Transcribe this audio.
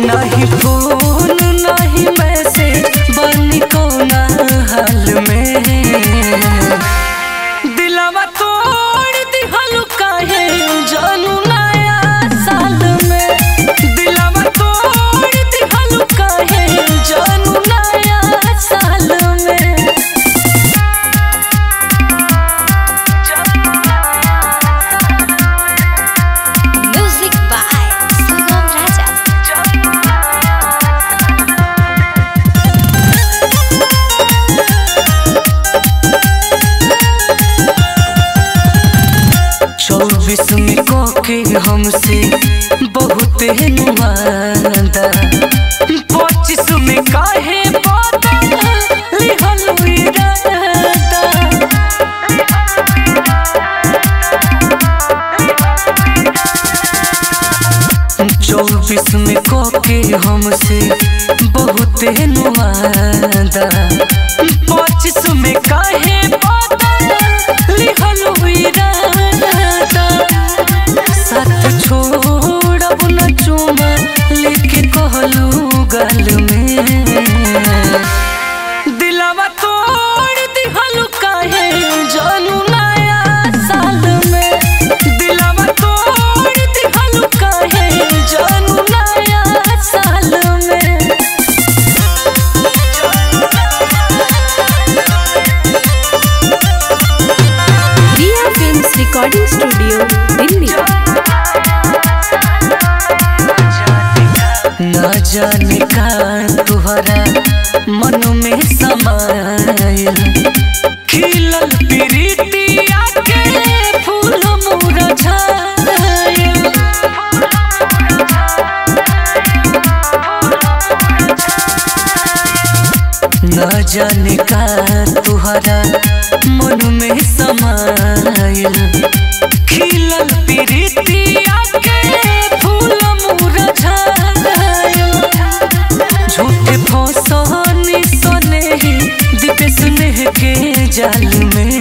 नहीं फोन नहीं मैसेज बनी कोना हाल में। दिलवा तोड़ दिहलु काहे जानू नया साल में। दिलवा तोड़ दिहलु काहे जानू नया साल में। म्यूजिक बाय सुगम राजा। चौबीस में कोके हमसे बहुत नुमादा। 25 में काहे लिहल इरादा। 24 में कोके हमसे बहुत नुमादा। 25 में काहे लिहल इरादा। साथ छोड़ब न चुमा लेके कहलू गल में। दिलवा तोड़ दिहलु काहे जानू नया साल में। दिलवा तोड़ दिहलु काहे जानू नया साल में। रिया फिल्म्स रिकॉर्डिंग स्टूडियो दिल्ली। न जाने का तुहरा मन में समायल। खिलल प्रीतिया के फूल मुरझायल। न जाने का तुहरा मन में समायल। खिलल प्रीतिया के फूल मुरझायल। झूठे फसनी सने दीपे स्नेह के जाल में।